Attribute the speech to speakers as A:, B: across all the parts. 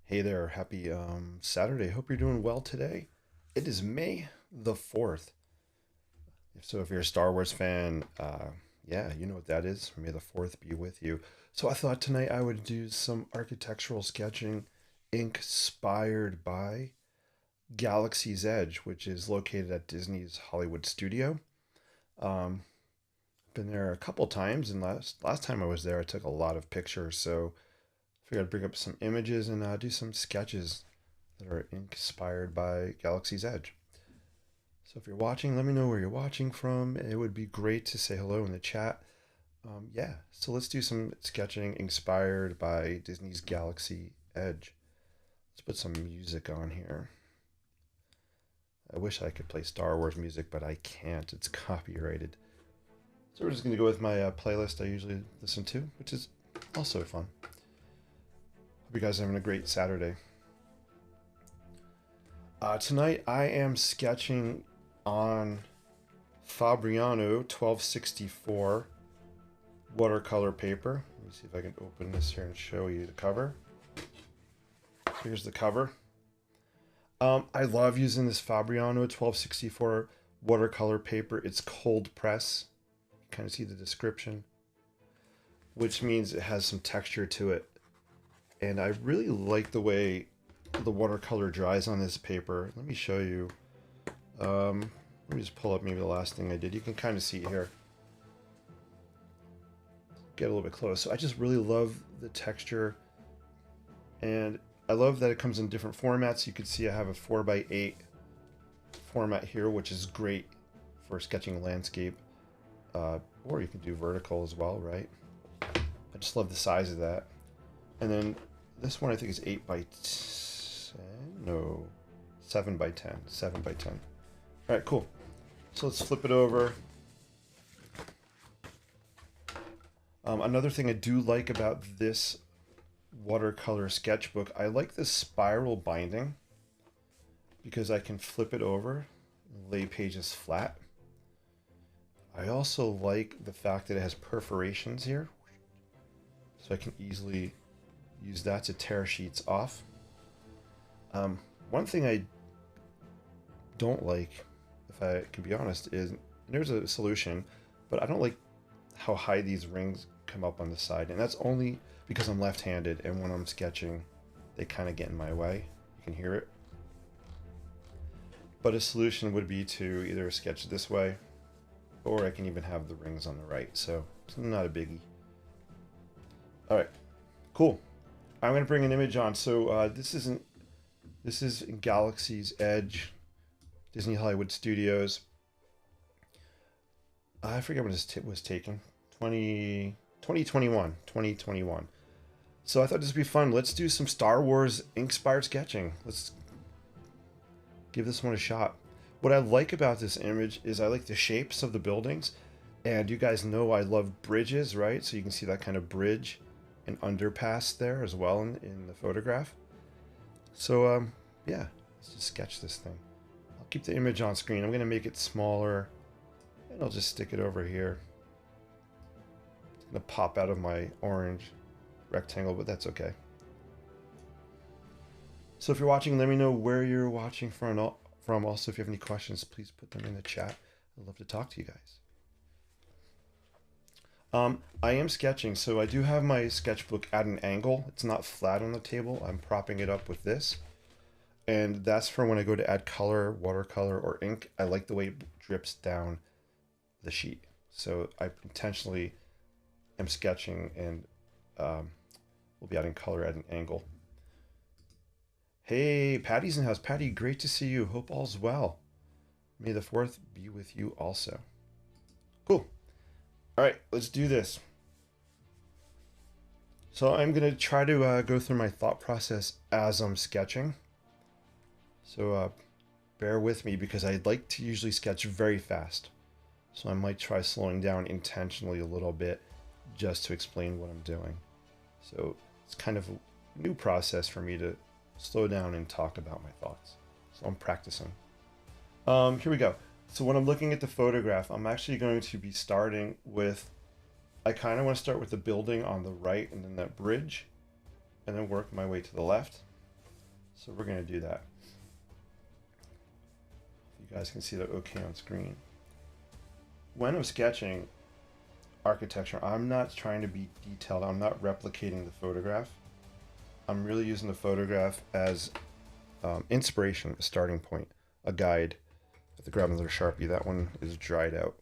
A: Hey there, happy Saturday. Hope you're doing well today. It is May the 4th. So if you're a Star Wars fan, yeah, you know what that is. May the 4th be with you. So I thought tonight I would do some architectural sketching ink-spired by Galaxy's Edge, which is located at Disney's Hollywood studio. Um, been there a couple times, and last time I was there, I took a lot of pictures. So I figured I'd bring up some images and do some sketches that are inspired by Galaxy's Edge. So if you're watching, let me know where you're watching from. It would be great to say hello in the chat. Yeah, so let's do some sketching inspired by Disney's Galaxy Edge. Let's put some music on here. I wish I could play Star Wars music, but I can't. It's copyrighted. So we're just going to go with my playlist I usually listen to, which is also fun. Hope you guys are having a great Saturday. Tonight I am sketching on Fabriano 1264 watercolor paper. Let me see if I can open this here and show you the cover. So here's the cover. I love using this Fabriano 1264 watercolor paper. It's cold press. You kind of see the description, which means it has some texture to it. And I really like the way the watercolor dries on this paper. Let me show you. Let me just pull up maybe the last thing I did. You can kind of see here. Get a little bit close. So I just really love the texture, and I love that it comes in different formats. You can see I have a 4x8 format here, which is great for sketching landscape, or you can do vertical as well, right? I just love the size of that. And then this one I think is 8x10. No, 7x10. 7x10. All right, cool. So let's flip it over. Another thing I do like about this watercolor sketchbook, I like the spiral binding because I can flip it over and lay pages flat. I also like the fact that it has perforations here, so I can easily use that to tear sheets off. One thing I don't like, if I can be honest, is there's a solution, but I don't like how high these rings come up on the side, and that's only because I'm left-handed, and when I'm sketching they kind of get in my way. You can hear it. But a solution would be to either sketch this way, or I can even have the rings on the right, so it's not a biggie. All right, cool. I'm going to bring an image on. So this is in Galaxy's Edge, Disney Hollywood Studios. I forget when this was taken. 2021. So I thought this would be fun. Let's do some Star Wars ink-spired sketching. Let's give this one a shot. What I like about this image is I like the shapes of the buildings. And you guys know I love bridges, right? So you can see that kind of bridge and underpass there as well in the photograph. So yeah, let's just sketch this thing. I'll keep the image on screen. I'm going to make it smaller, and I'll just stick it over here. It's going to pop out of my orange rectangle, but that's okay. So if you're watching, let me know where you're watching from. Also, if you have any questions, please put them in the chat. I'd love to talk to you guys. I am sketching, so I do have my sketchbook at an angle. It's not flat on the table. I'm propping it up with this. And that's for when I go to add color, watercolor, or ink. I like the way it drips down the sheet. So I intentionally am sketching, and we'll be adding color at an angle. Hey, Patty's in the house. Patty, great to see you. Hope all's well. May the 4th be with you also. Cool. All right, let's do this. So I'm going to try to go through my thought process as I'm sketching. So bear with me, because I'd like to usually sketch very fast. So I might try slowing down intentionally a little bit just to explain what I'm doing. So it's kind of a new process for me to slow down and talk about my thoughts. So I'm practicing. Here we go. So when I'm looking at the photograph, I'm actually going to be starting with, I kind of want to start with the building on the right and then that bridge, and then work my way to the left. So we're going to do that. You guys can see that okay on screen. When I'm sketching architecture, I'm not trying to be detailed. I'm not replicating the photograph. I'm really using the photograph as inspiration, a starting point, a guide. I have to grab another Sharpie. That one is dried out.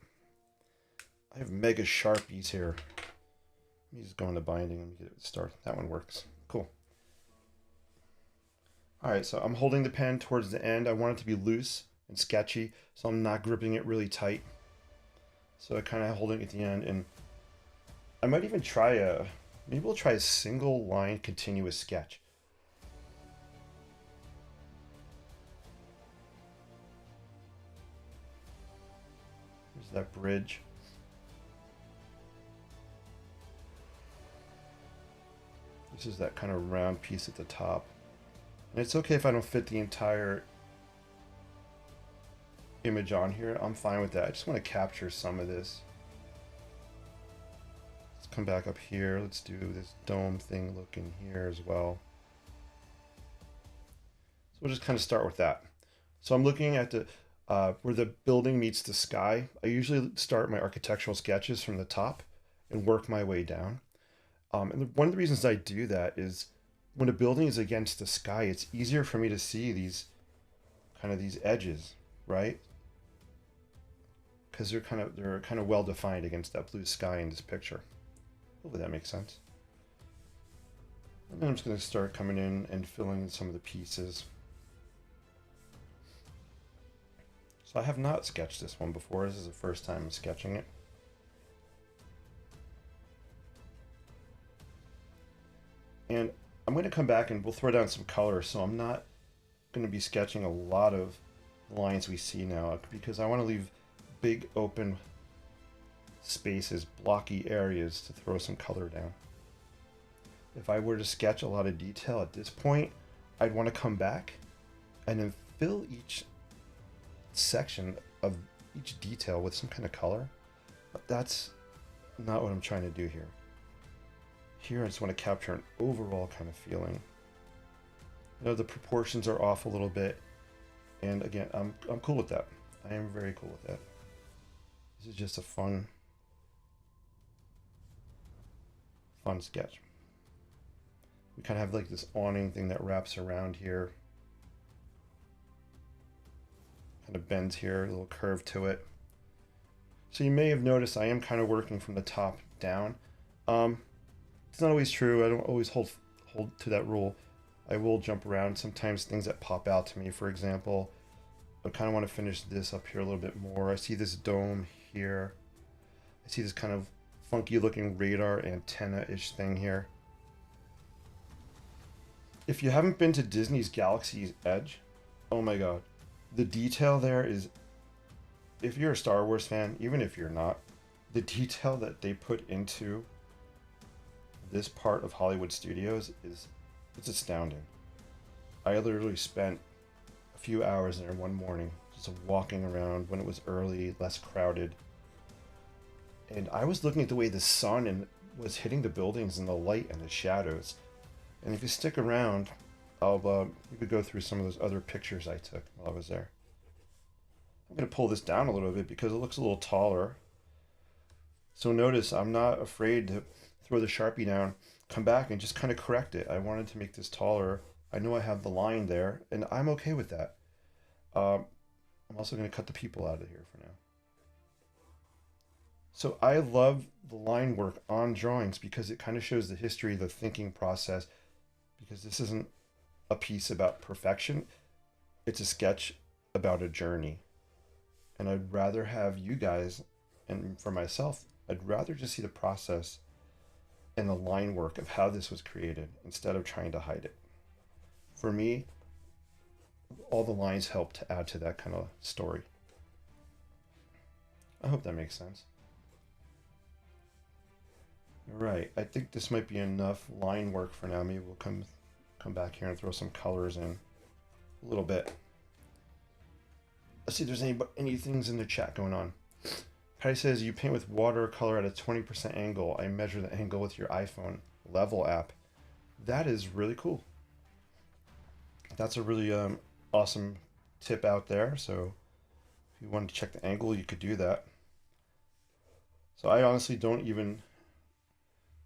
A: I have mega Sharpies here. Let me just go into binding and get it started. That one works. Cool. All right, so I'm holding the pen towards the end. I want it to be loose and sketchy, so I'm not gripping it really tight. So I kind of holding it at the end, and I might even try maybe we'll try a single line continuous sketch. There's that bridge. This is that kind of round piece at the top. And it's okay if I don't fit the entire image on here. I'm fine with that. I just want to capture some of this. Let's come back up here. Let's do this dome thing looking here as well. So we'll just kind of start with that. So I'm looking at the where the building meets the sky. I usually start my architectural sketches from the top and work my way down. And one of the reasons I do that is when a building is against the sky, it's easier for me to see these edges, right? Because they're kind of well defined against that blue sky in this picture. Hopefully that makes sense. And then I'm just going to start coming in and filling in some of the pieces. So I have not sketched this one before. This is the first time I'm sketching it. And I'm going to come back and we'll throw down some color, so I'm not going to be sketching a lot of lines we see now because I want to leave big open spaces, blocky areas to throw some color down. If I were to sketch a lot of detail at this point, I'd want to come back and then fill each section of each detail with some kind of color. But that's not what I'm trying to do here. Here I just want to capture an overall kind of feeling. You know, the proportions are off a little bit, and again, I'm cool with that. I am very cool with that. This is just a fun sketch. We kind of have like this awning thing that wraps around here. Kind of bends here, a little curve to it. So you may have noticed I am kind of working from the top down. It's not always true. I don't always hold to that rule. I will jump around. Sometimes things that pop out to me, for example, I kind of want to finish this up here a little bit more. I see this dome here. I see this kind of funky looking radar antenna-ish thing here. If you haven't been to Disney's Galaxy's Edge, oh my god. The detail there is, if you're a Star Wars fan, even if you're not, the detail that they put into this part of Hollywood Studios it's astounding. I literally spent a few hours there one morning just walking around when it was early, less crowded. And I was looking at the way the sun was hitting the buildings and the light and the shadows. And if you stick around, you could go through some of those other pictures I took while I was there. I'm going to pull this down a little bit because it looks a little taller. So notice I'm not afraid to throw the Sharpie down, come back and just kind of correct it. I wanted to make this taller. I know I have the line there, and I'm okay with that. I'm also going to cut the people out of here for now. So I love the line work on drawings because it kind of shows the history, the thinking process, because this isn't a piece about perfection. It's a sketch about a journey. And I'd rather have you guys, and for myself, I'd rather just see the process and the line work of how this was created instead of trying to hide it. For me, all the lines help to add to that kind of story. I hope that makes sense. All right, I think this might be enough line work for now. Maybe we'll come back here and throw some colors in a little bit. Let's see if there's any things in the chat going on. Patty says, you paint with watercolor at a 20% angle. I measure the angle with your iPhone level app. That is really cool. that's a really awesome tip out there. So if you wanted to check the angle, you could do that. So I honestly don't even,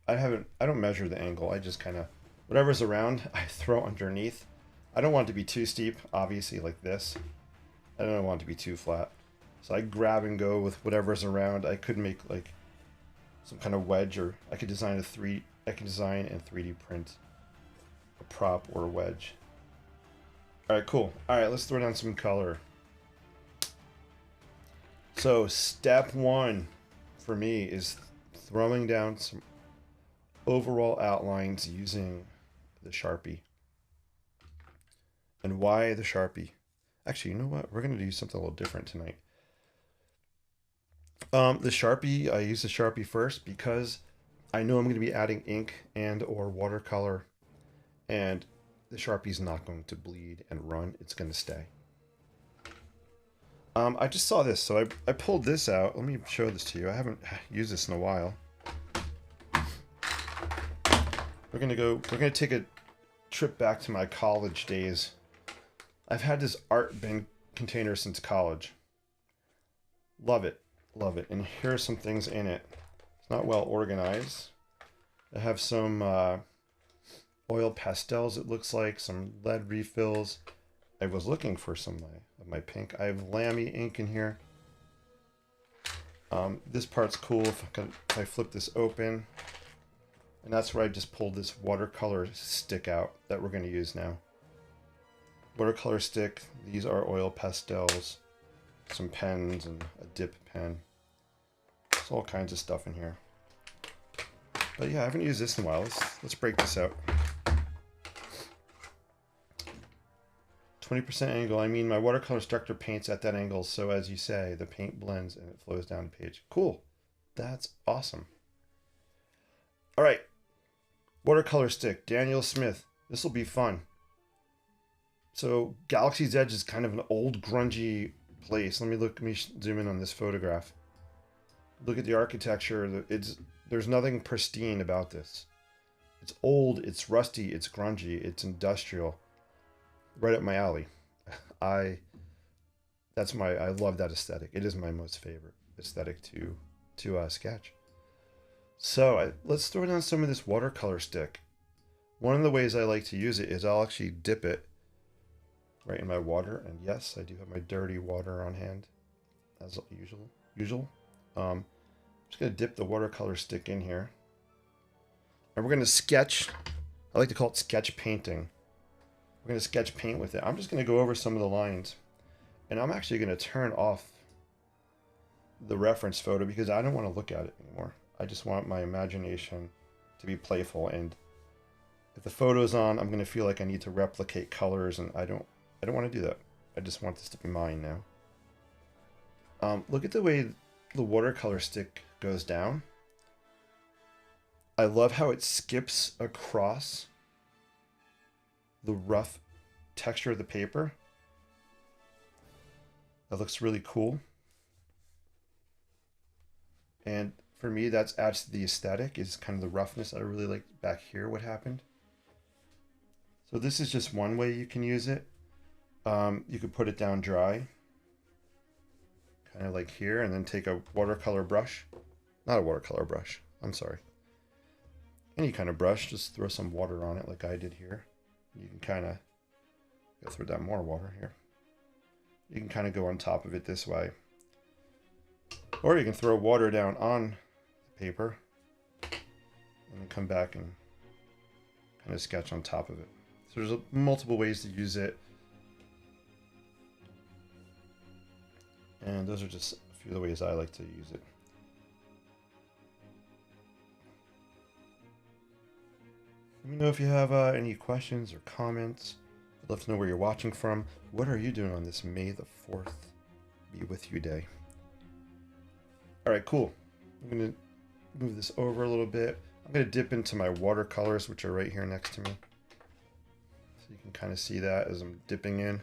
A: I don't measure the angle. I just kind of, whatever's around, I throw underneath. I don't want it to be too steep, obviously, like this. I don't want it to be too flat. So I grab and go with whatever's around. I could make like some kind of wedge, or I could design I can design and 3D print a prop or a wedge. All right, cool. All right, let's throw down some color. So step one for me is throwing down some overall outlines using the Sharpie. And why the Sharpie? Actually, you know what? We're going to do something a little different tonight. The Sharpie, I use the Sharpie first because I know I'm going to be adding ink and or watercolor, and the Sharpie's not going to bleed and run. It's going to stay. I just saw this, so I pulled this out. Let me show this to you. I haven't used this in a while. We're gonna take a trip back to my college days. I've had this art bin container since college. Love it, love it. And here are some things in it. It's not well organized. I have some oil pastels, it looks like, some lead refills. I was looking for some of my pink. I have Lamy ink in here. This part's cool if I flip this open. And that's where I just pulled this watercolor stick out that we're going to use now. Watercolor stick, these are oil pastels, some pens and a dip pen. There's all kinds of stuff in here. But yeah, I haven't used this in a while. Let's break this out. 20% angle. I mean, my watercolor instructor paints at that angle, so as you say, the paint blends and it flows down the page. Cool. That's awesome. All right. Watercolor stick, Daniel Smith. This will be fun. So Galaxy's Edge is kind of an old, grungy place. Let me zoom in on this photograph. Look at the architecture. There's nothing pristine about this. It's old, it's rusty, it's grungy, it's industrial. Right up my alley. I love that aesthetic. It is my most favorite aesthetic to sketch. So let's throw down some of this watercolor stick. One of the ways I like to use it is I'll actually dip it right in my water. And yes, I do have my dirty water on hand, as usual. I'm just gonna dip the watercolor stick in here, and we're gonna sketch. I like to call it sketch painting. We're going to sketch paint with it. I'm just going to go over some of the lines, and I'm actually going to turn off the reference photo because I don't want to look at it anymore. I just want my imagination to be playful, and if the photo's on, I'm going to feel like I need to replicate colors, and I don't want to do that. I just want this to be mine now. Look at the way the watercolor stick goes down. I love how it skips across the rough texture of the paper. That looks really cool. And for me, that adds to the aesthetic, is kind of the roughness. I really like back here what happened. So this is just one way you can use it. You could put it down dry, kind of like here, and then take a watercolor brush. Not a watercolor brush, I'm sorry. Any kind of brush, just throw some water on it like I did here. You can kind of go throw down more water here. You can kind of go on top of it this way. Or you can throw water down on the paper and then come back and kind of sketch on top of it. So there's multiple ways to use it. And those are just a few of the ways I like to use it. Let me know if you have any questions or comments. I'd love to know where you're watching from. What are you doing on this May the 4th Be With You Day? All right, cool. I'm going to move this over a little bit. I'm going to dip into my watercolors, which are right here next to me. So you can kind of see that as I'm dipping in.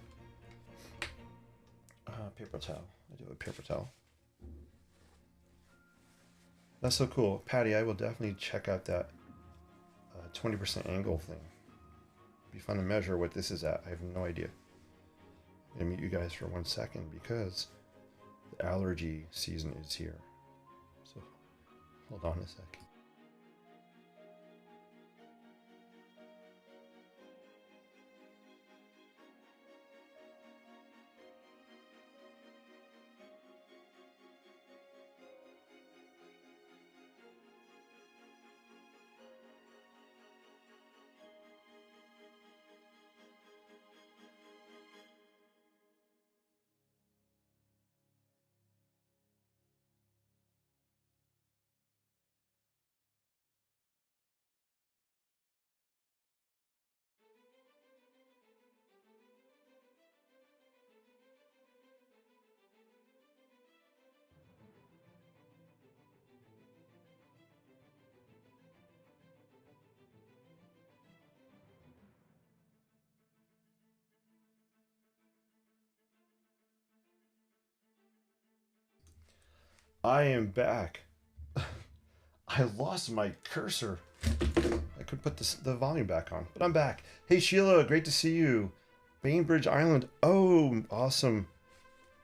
A: Paper towel. I do have a paper towel. That's so cool. Patty, I will definitely check out that 20% angle thing. be fun to measure what this is at. I have no idea. I'm gonna mute you guys for 1 second because the allergy season is here. So hold on a sec. I am back. I lost my cursor. I could put the volume back on, but I'm back. Hey Sheila, great to see you. Bainbridge Island. Oh, awesome.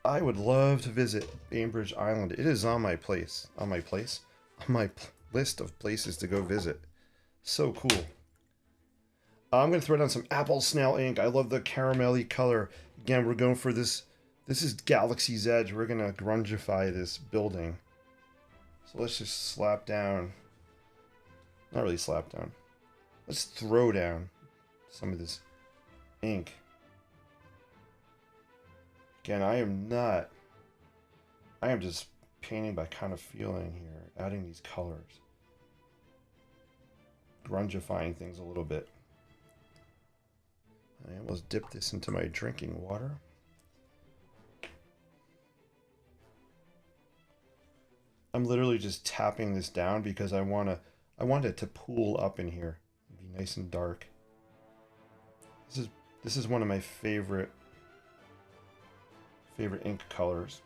A: I would love to visit Bainbridge Island. It is on my list of places to go visit. So cool. I'm going to throw down some apple snail ink. I love the caramelly color. Again, we're going for this. This is Galaxy's Edge. We're going to grungify this building. So let's just slap down. Not really slap down. Let's throw down some of this ink. Again, I am just painting by kind of feeling here, adding these colors. Grungifying things a little bit. I almost dipped this into my drinking water. I'm literally just tapping this down because I want it to pool up in here and be nice and dark. This is one of my favorite ink colors.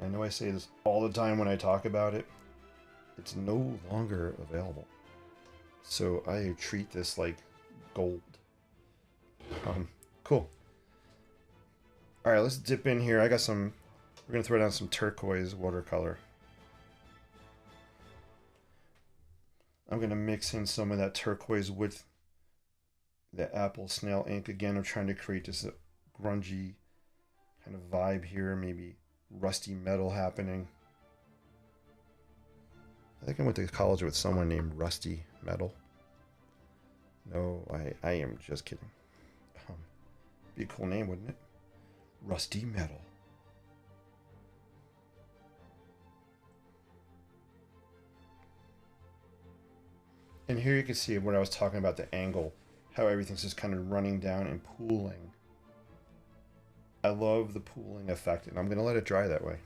A: I know I say this all the time when I talk about it. It's no longer available. So I treat this like gold. Cool. All right, let's dip in here. We're gonna throw down some turquoise watercolor. I'm gonna mix in some of that turquoise with the apple snail ink. Again, I'm trying to create just a grungy kind of vibe here, maybe rusty metal happening. I think I went to college with someone named Rusty Metal. No, I am just kidding. Be a cool name, wouldn't it? Rusty Metal. And here you can see when I was talking about the angle, how everything's just kind of running down and pooling. I love the pooling effect, and I'm going to let it dry that way.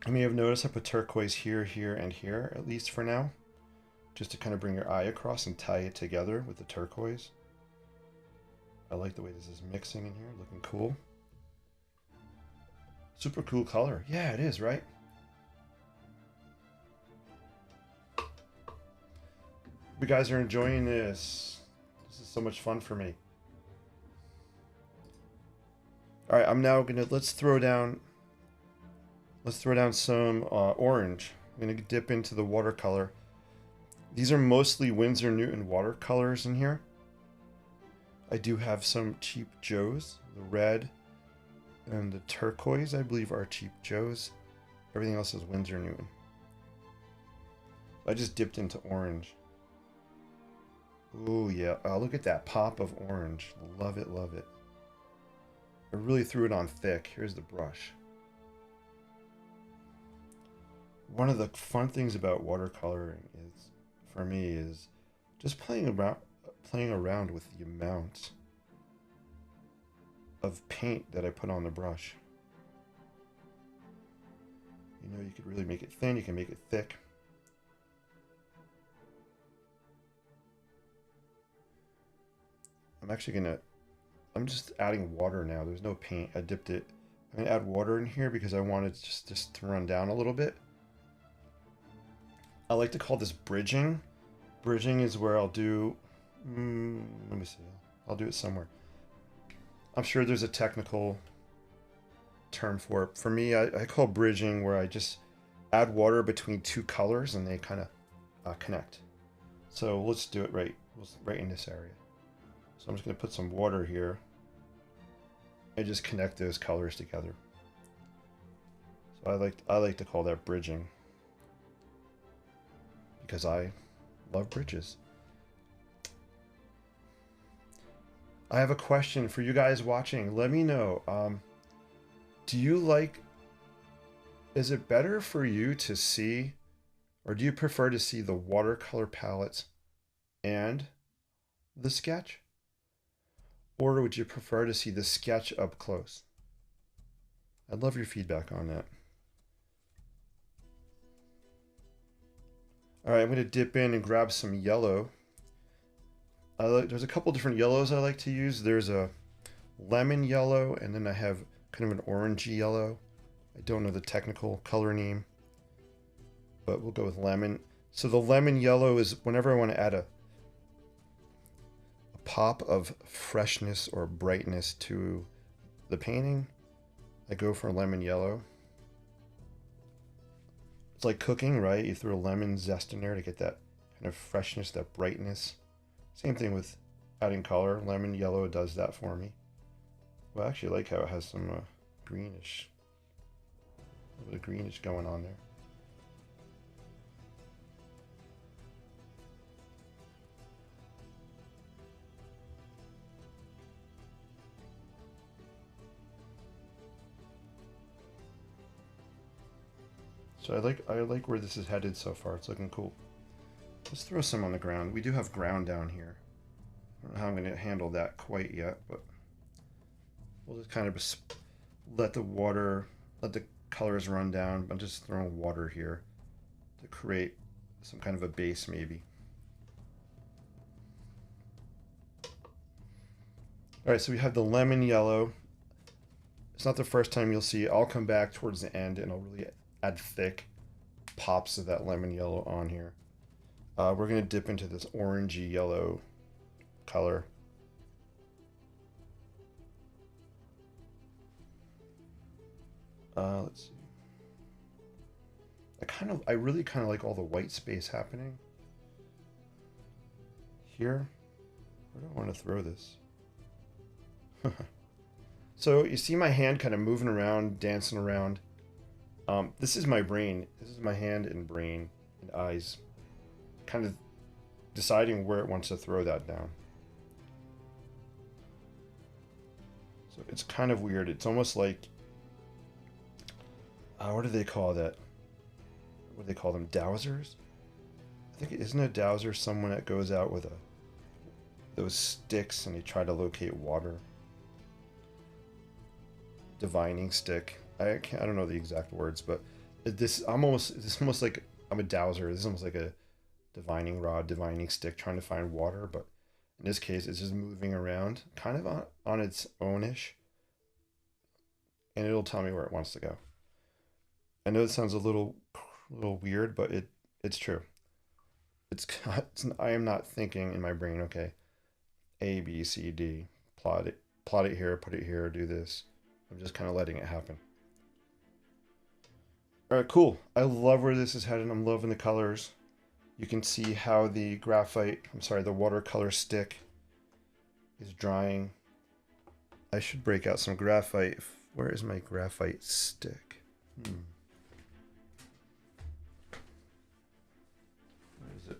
A: You may have noticed I put turquoise here, here, and here, at least for now, just to kind of bring your eye across and tie it together with the turquoise. I like the way this is mixing in here, looking cool. Super cool color. Yeah, it is, right? You guys are enjoying this. This is so much fun for me. All right, I'm now let's throw down some orange. I'm gonna dip into the watercolor. These are mostly Winsor Newton watercolors in here. I do have some cheap Joes. The red and the turquoise, I believe, are cheap Joes. Everything else is Winsor Newton. I just dipped into orange. Oh yeah, look at that pop of orange. Love it, love it. I really threw it on thick. Here's the brush. One of the fun things about watercoloring is, for me, is just playing around with the amount of paint that I put on the brush. You know, you could really make it thin, you can make it thick. I'm just adding water now. There's no paint. I dipped it I'm gonna add water in here because I want it just to run down a little bit. I like to call this bridging. Bridging is where I'll do, let me see, I'll do it somewhere. I'm sure there's a technical term for it. For me, I call bridging where I just add water between two colors and they kind of connect. So let's do it right in this area. So I'm just going to put some water here and just connect those colors together. So I like to call that bridging because I love bridges. I have a question for you guys watching. Let me know. Do you like? Is it better for you to see, or do you prefer to see the watercolor palettes and the sketch? Or would you prefer to see the sketch up close? I'd love your feedback on that. All right, I'm going to dip in and grab some yellow. There's a couple different yellows I like to use. There's a lemon yellow, and then I have kind of an orangey yellow. I don't know the technical color name, but we'll go with lemon. So the lemon yellow is whenever I want to add a pop of freshness or brightness to the painting, I go for lemon yellow. It's like cooking, right? You throw a lemon zest in there to get that kind of freshness, that brightness. Same thing with adding color. Lemon yellow does that for me. Well, I actually like how it has some greenish, a little bit of greenish going on there. So I like where this is headed so far. It's looking cool. Let's throw some on the ground. We do have ground down here. I don't know how I'm going to handle that quite yet, but we'll just kind of let the colors run down. I'm just throwing water here to create some kind of a base maybe. All right, so we have the lemon yellow. It's not the first time you'll see it. I'll come back towards the end and I'll really add thick pops of that lemon yellow on here. We're going to dip into this orangey yellow color. Let's see. I really kind of like all the white space happening here. Where do I want to throw this? So you see my hand kind of moving around, dancing around. This is my brain. This is my hand and brain and eyes kind of deciding where it wants to throw that down. So it's kind of weird. It's almost like, what do they call that? What do they call them? Dowsers? I think, isn't a dowser someone that goes out with those sticks and they try to locate water? Divining stick. I don't know the exact words, but it's almost like I'm a dowser. This is almost like a divining rod, divining stick, trying to find water. But in this case, it's just moving around, kind of on its own-ish, and it'll tell me where it wants to go. I know it sounds a little weird, but it's true. I am not thinking in my brain. Okay, A, B, C, D. Plot it here, put it here, do this. I'm just kind of letting it happen. All right, cool. I love where this is headed. I'm loving the colors. You can see how the the watercolor stick is drying. I should break out some graphite. Where is my graphite stick? Where is it?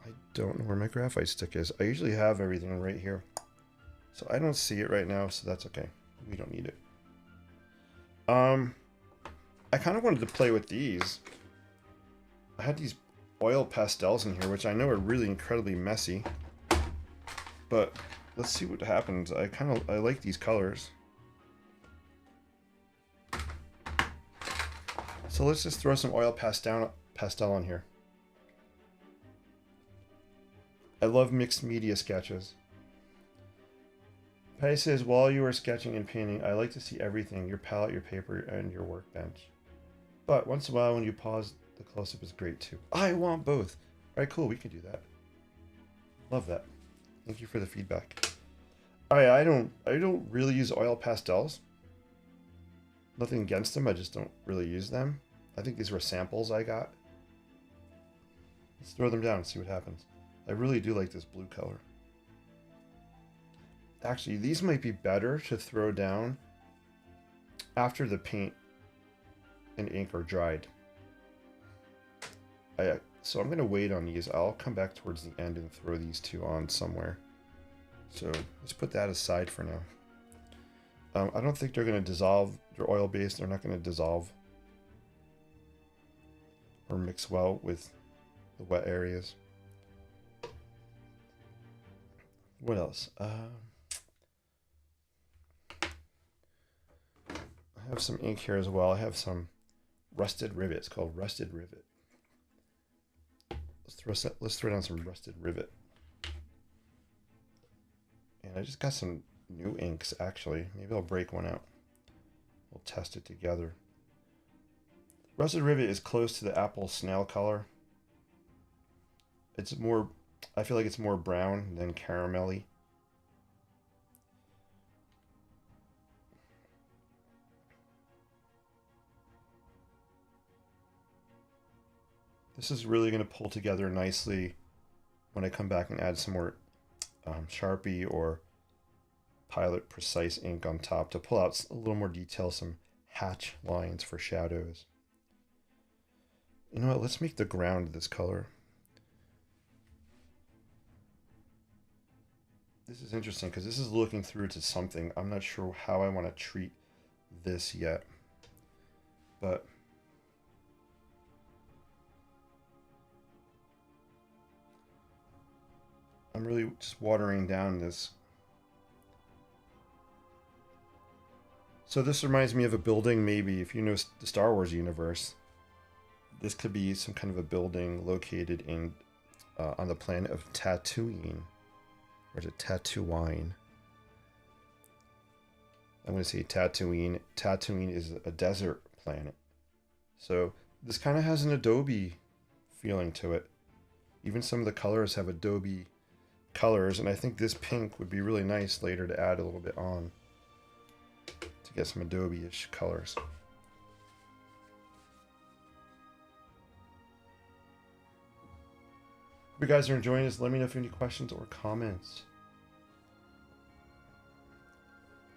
A: I don't know where my graphite stick is. I usually have everything right here. So I don't see it right now, so that's okay. We don't need it. I kind of wanted to play with these. I had these oil pastels in here, which I know are really incredibly messy. But let's see what happens. I like these colors. So let's just throw some oil pastel on here. I love mixed media sketches. Patty says, while you are sketching and painting, I like to see everything, your palette, your paper, and your workbench. But once in a while when you pause, the close-up is great too. I want both. All right, cool, we can do that. Love that. Thank you for the feedback. All right, I don't really use oil pastels. Nothing against them, I just don't really use them. I think these were samples I got. Let's throw them down and see what happens. I really do like this blue color. Actually, these might be better to throw down after the paint and ink are dried. So I'm going to wait on these. I'll come back towards the end and throw these two on somewhere. So let's put that aside for now. I don't think they're going to dissolve. They're oil-based. They're not going to dissolve or mix well with the wet areas. What else? I have some ink here as well. I have some rusted rivet. It's called rusted rivet. Let's throw down some rusted rivet. And I just got some new inks actually. Maybe I'll break one out. We'll test it together. Rusted rivet is close to the apple snail color. It's more, I feel like it's more brown than caramelly. This is really going to pull together nicely when I come back and add some more Sharpie or Pilot Precise ink on top to pull out a little more detail, some hatch lines for shadows. You know what, let's make the ground this color. This is interesting because this is looking through to something. I'm not sure how I want to treat this yet, but I'm really just watering down this. So this reminds me of a building, maybe if you know the Star Wars universe. This could be some kind of a building located in on the planet of Tatooine. Or is it Tatooine? I'm going to say Tatooine. Tatooine is a desert planet. So this kind of has an Adobe feeling to it. Even some of the colors have Adobe colors, and I think this pink would be really nice later to add a little bit on to get some Adobe-ish colors. Hope you guys are enjoying this. Let me know if you have any questions or comments.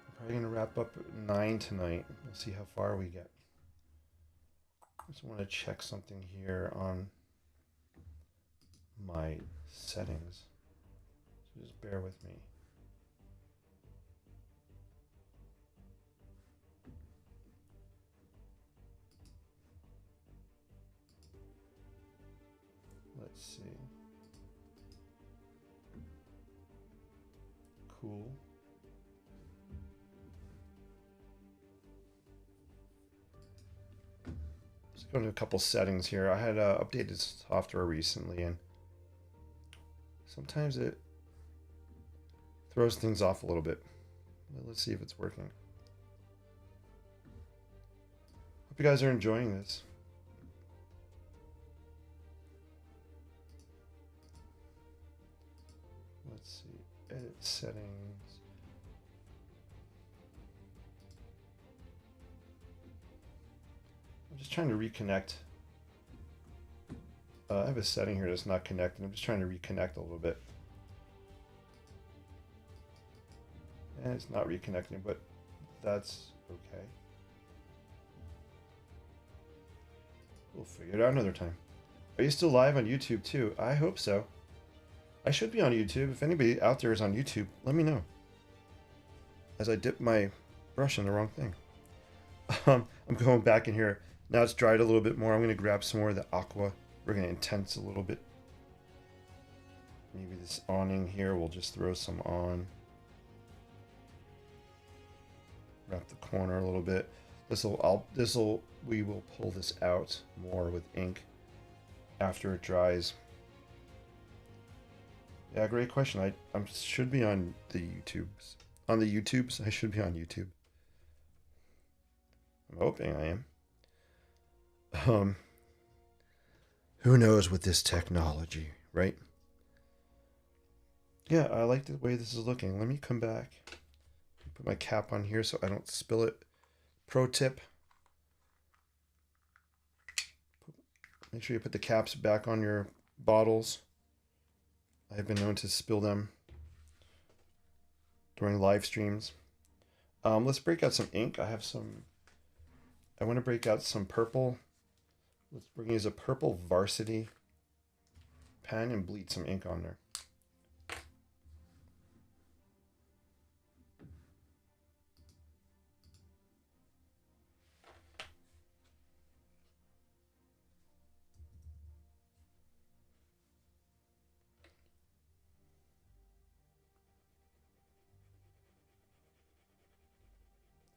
A: I'm probably going to wrap up at 9 tonight. We'll see how far we get. I just want to check something here on my settings. So just bear with me. Let's see. Cool. Let's go to a couple settings here. I had updated software recently, and sometimes it throws things off a little bit. Let's see if it's working. Hope you guys are enjoying this. Let's see. Edit settings. I'm just trying to reconnect. I have a setting here that's not connected. I'm just trying to reconnect a little bit. And it's not reconnecting, but that's okay. We'll figure it out another time. Are you still live on YouTube too? I hope so. I should be on YouTube. If anybody out there is on YouTube, let me know. As I dip my brush in the wrong thing. I'm going back in here. Now it's dried a little bit more. I'm going to grab some more of the aqua. We're going to intense a little bit. Maybe this awning here, we'll just throw some on. Wrap the corner a little bit. We will pull this out more with ink after it dries. Yeah, great question. I should be on the YouTubes. on the YouTubes. I should be on YouTube. I'm hoping I am. Um, who knows with this technology, right? Yeah, I like the way this is looking. Let me come back. Put my cap on here so I don't spill it. Pro tip. Make sure you put the caps back on your bottles. I've been known to spill them during live streams. Let's break out some ink. I want to break out some purple. We're going to use a purple varsity pen and bleed some ink on there.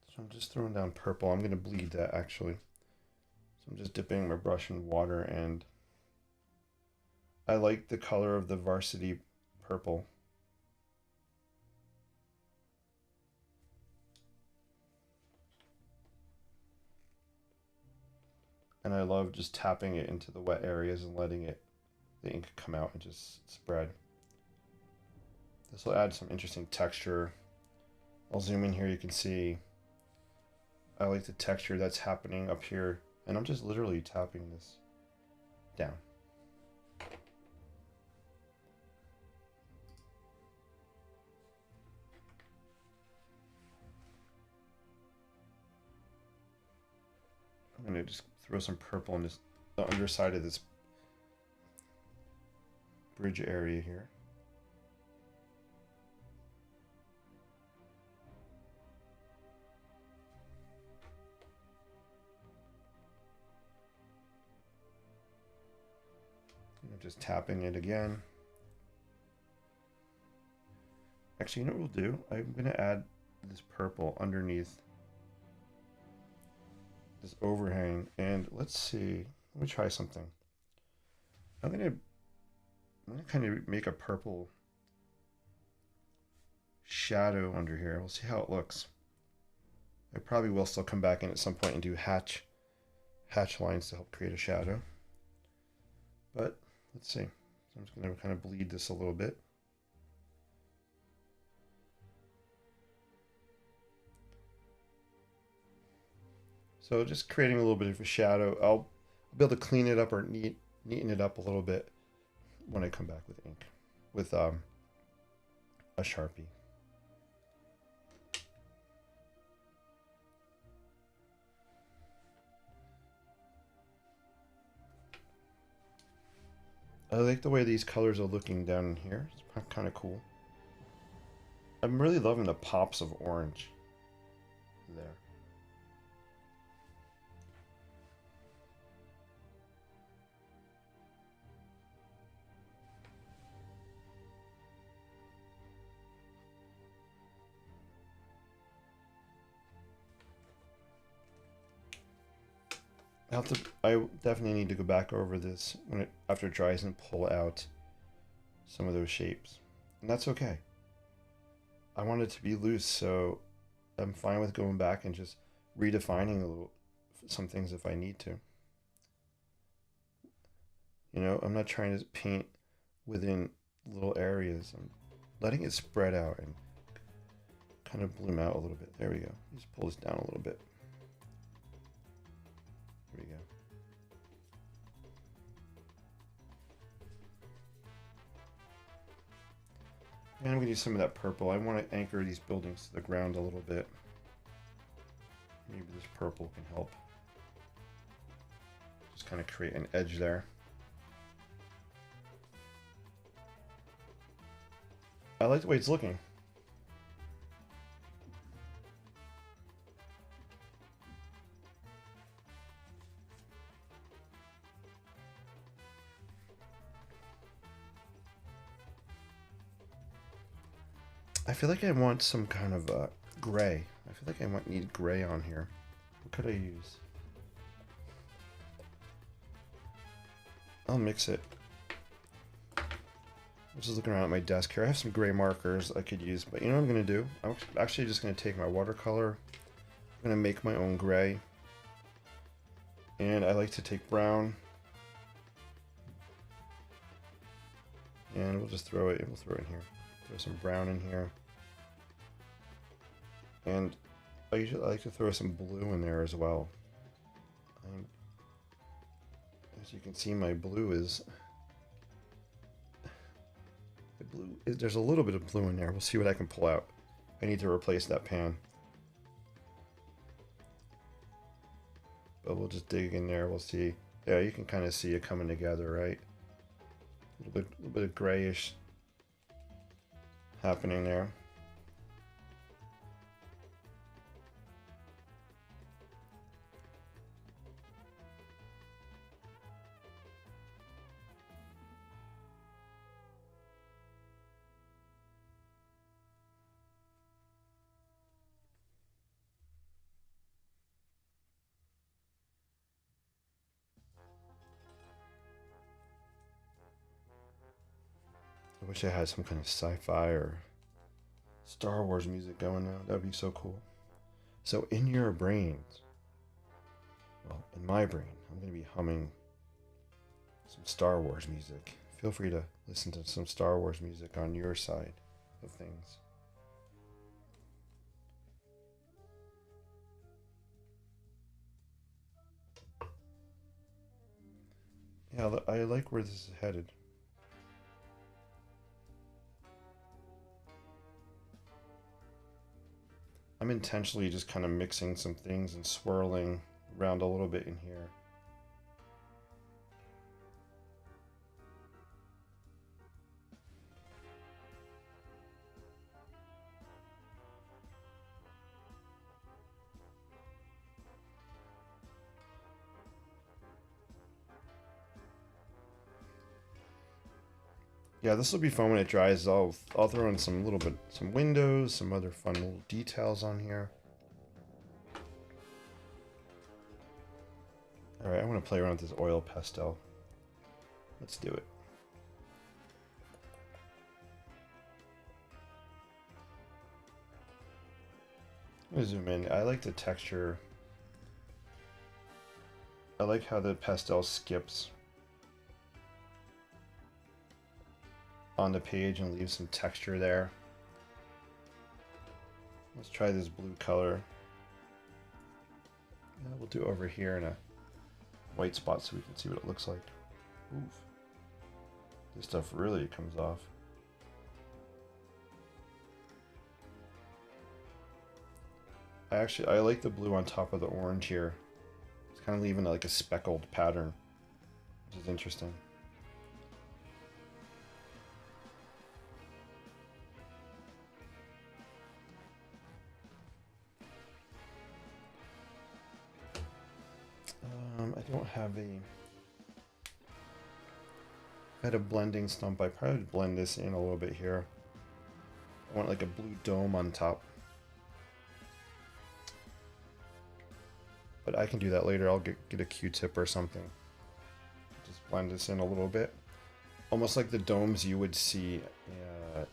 A: So I'm just throwing down purple. I'm going to bleed that actually. So I'm just dipping my brush in water, and I like the color of the varsity purple. And I love just tapping it into the wet areas and letting the ink come out and just spread. This will add some interesting texture. I'll zoom in here, you can see I like the texture that's happening up here, and I'm just literally tapping this down. I'm gonna just throw some purple on the underside of this bridge area here. I'm just tapping it again. Actually, you know what we'll do? I'm gonna add this purple underneath this overhang, and let's see. Let me try something. I'm gonna kind of make a purple shadow under here. We'll see how it looks. I probably will still come back in at some point and do hatch lines to help create a shadow. But let's see. So I'm just gonna kind of bleed this a little bit. So just creating a little bit of a shadow. I'll be able to clean it up or neaten it up a little bit when I come back with ink, with a Sharpie. I like the way these colors are looking down here. It's kind of cool. I'm really loving the pops of orange there. I definitely need to go back over this after it dries and pull out some of those shapes. And that's okay. I want it to be loose, so I'm fine with going back and just redefining some things if I need to. You know, I'm not trying to paint within little areas. I'm letting it spread out and kind of bloom out a little bit. There we go. Just pull this down a little bit. There we go. And I'm going to use some of that purple. I want to anchor these buildings to the ground a little bit. Maybe this purple can help. Just kind of create an edge there. I like the way it's looking. I feel like I want some kind of gray. I feel like I need gray on here. What could I use? I'll mix it. I'm just looking around at my desk here. I have some gray markers I could use, but you know what I'm going to do? I'm actually just going to take my watercolor. I'm going to make my own gray. And I like to take brown. And we'll just throw it, we'll throw it in here. Throw some brown in here. And I usually like to throw some blue in there as well. And as you can see, my blue is... there's a little bit of blue in there. We'll see what I can pull out. I need to replace that pan. But we'll just dig in there. We'll see. Yeah, you can kind of see it coming together, right? A little bit of grayish happening there. I wish I had some kind of sci-fi or Star Wars music going now. That would be so cool. So in your brains, well, in my brain, I'm going to be humming some Star Wars music. Feel free to listen to some Star Wars music on your side of things. Yeah, I like where this is headed. I'm intentionally just kind of mixing some things and swirling around a little bit in here. Yeah, this will be fun when it dries. I'll throw in some windows, some other fun little details on here. All right, I want to play around with this oil pastel. Let's do it. I'm gonna zoom in. I like the texture. I like how the pastel skips on the page and leave some texture there. Let's try this blue color. Yeah, we'll do it over here in a white spot so we can see what it looks like. Oof. This stuff really comes off. I like the blue on top of the orange here. It's kind of leaving like a speckled pattern, which is interesting. I don't have a... If I had a blending stump, I'd probably blend this in a little bit here. I want like a blue dome on top. But I can do that later. I'll get a Q-tip or something. Just blend this in a little bit. Almost like the domes you would see in...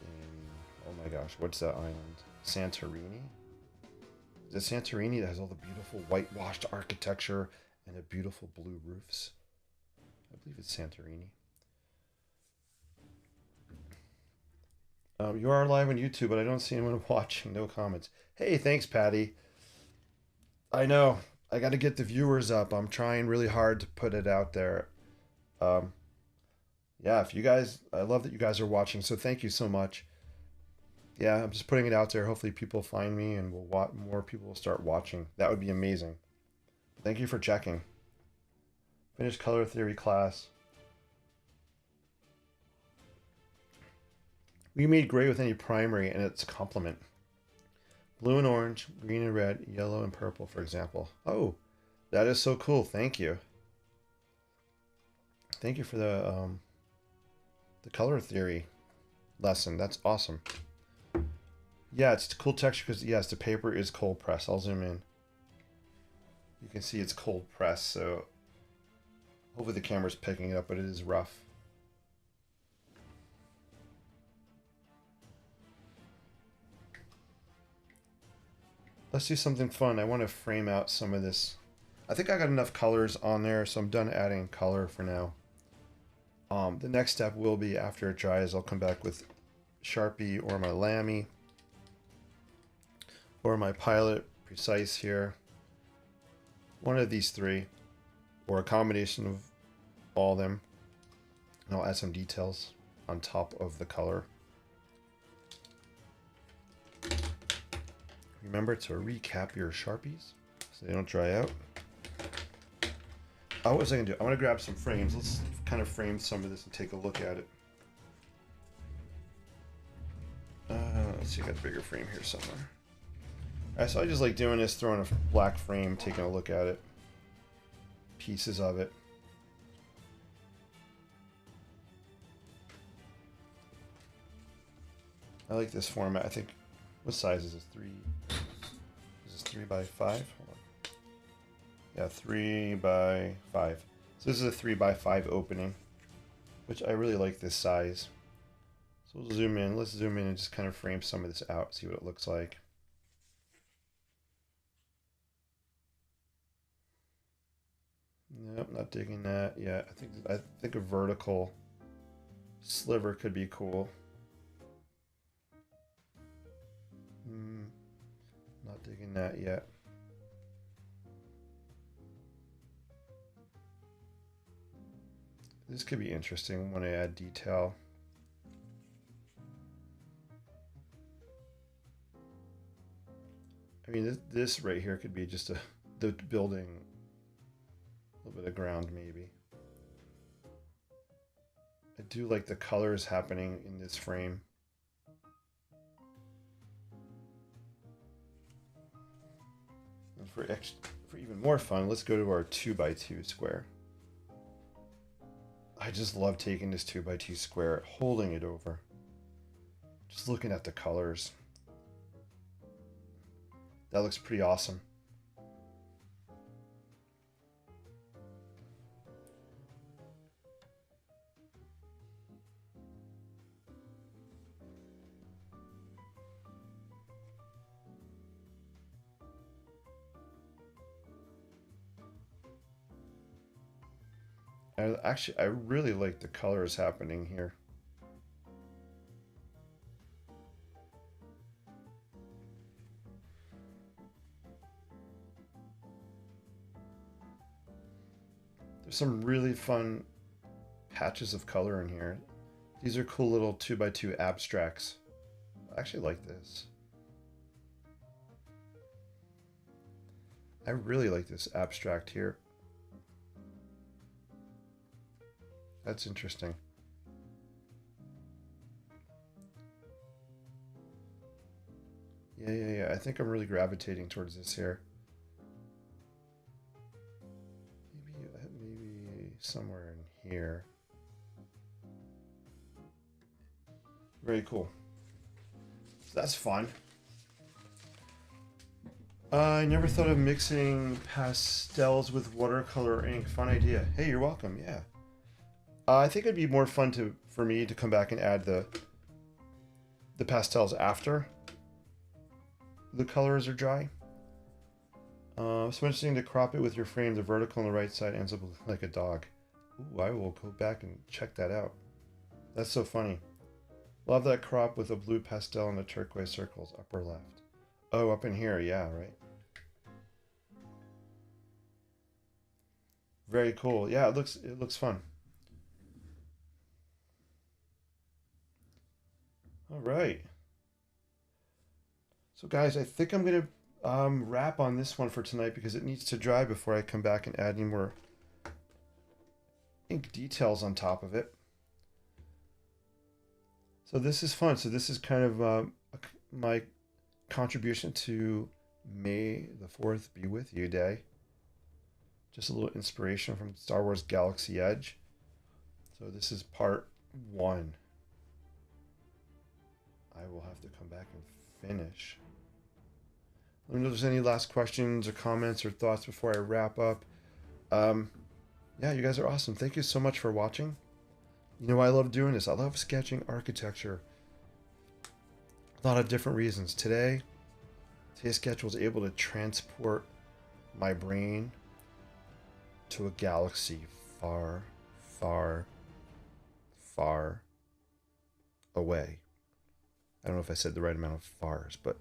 A: Oh my gosh, what's that island? Santorini? Is it Santorini that has all the beautiful whitewashed architecture and the beautiful blue roofs? I believe it's Santorini. You are live on YouTube, but I don't see anyone watching. No comments. Hey, thanks, Patty. I know. I got to get the viewers up. I'm trying really hard to put it out there. Yeah, if you guys... I love that you guys are watching, so thank you so much. Yeah, I'm just putting it out there. Hopefully people find me and more people will start watching. That would be amazing. Thank you for checking. Finished color theory class. We made gray with any primary and its complement. Blue and orange, green and red, yellow and purple, for example. Oh, that is so cool. Thank you. Thank you for the color theory lesson. That's awesome. Yeah, it's cool texture because, yes, the paper is cold press. I'll zoom in. You can see it's cold press, so hopefully the camera's picking it up, but it is rough. let's do something fun. I want to frame out some of this. I think I got enough colors on there, so I'm done adding color for now. The next step will be after it dries, I'll come back with Sharpie or my Lamy or my Pilot Precise here. One of these three, or a combination of all of them. And I'll add some details on top of the color. Remember to recap your Sharpies so they don't dry out. What was I gonna do? I'm gonna grab some frames. Let's kind of frame some of this and take a look at it. Let's see, I got a bigger frame here somewhere. Alright, so I just like doing this, throwing a black frame, taking a look at it. Pieces of it. I like this format. I think, what size is this? 3 by 5? Hold on. Yeah, 3 by 5. So this is a 3 by 5 opening, which I really like this size. So we'll zoom in. Let's zoom in and just kind of frame some of this out, see what it looks like. Nope, not digging that yet. I think a vertical sliver could be cool. Not digging that yet. This could be interesting when I add detail. I mean, this right here could be just the building, a little bit of ground maybe. I do like the colors happening in this frame. And for even more fun, let's go to our 2 by 2 square. I just love taking this 2 by 2 square, holding it over, just looking at the colors. That looks pretty awesome. I really like the colors happening here. There's some really fun patches of color in here. These are cool little 2 by 2 abstracts. I actually like this. I really like this abstract here. That's interesting. Yeah. I think I'm really gravitating towards this here. Maybe somewhere in here. Very cool. So that's fun. I never thought of mixing pastels with watercolor ink. Fun idea. Hey, you're welcome. Yeah. I think it'd be more fun for me to come back and add the pastels after the colors are dry. It's interesting to crop it with your frame. The vertical on the right side ends up looking like a dog. Ooh, I will go back and check that out. That's so funny. Love that crop with the blue pastel and the turquoise circles, upper left. Oh, up in here, yeah, right. Very cool. Yeah, it looks fun. All right. So guys, I think I'm going to wrap on this one for tonight because it needs to dry before I come back and add any more ink details on top of it. So this is fun. So this is kind of my contribution to May the 4th Be With You Day. Just a little inspiration from Star Wars Galaxy Edge. So this is part 1. I will have to come back and finish. Let me know if there's any last questions or comments or thoughts before I wrap up. Yeah, you guys are awesome. Thank you so much for watching. You know, I love doing this. I love sketching architecture. A lot of different reasons. Today, Today's sketch was able to transport my brain to a galaxy far, far, far away. I don't know if I said the right amount of fars, but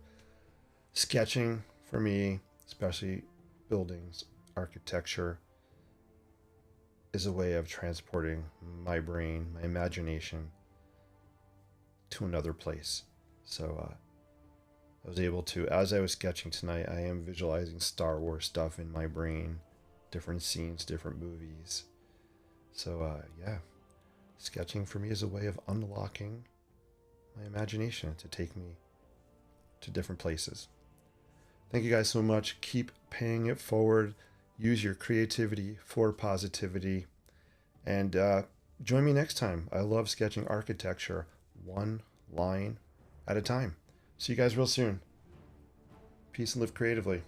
A: sketching for me, especially buildings, architecture, is a way of transporting my brain, my imagination to another place. So I was able to, as I was sketching tonight, I am visualizing Star Wars stuff in my brain, different scenes, different movies. So yeah, sketching for me is a way of unlocking my imagination to take me to different places. Thank you guys so much. Keep paying it forward. Use your creativity for positivity. And join me next time. I love sketching architecture one line at a time. See you guys real soon. Peace and live creatively.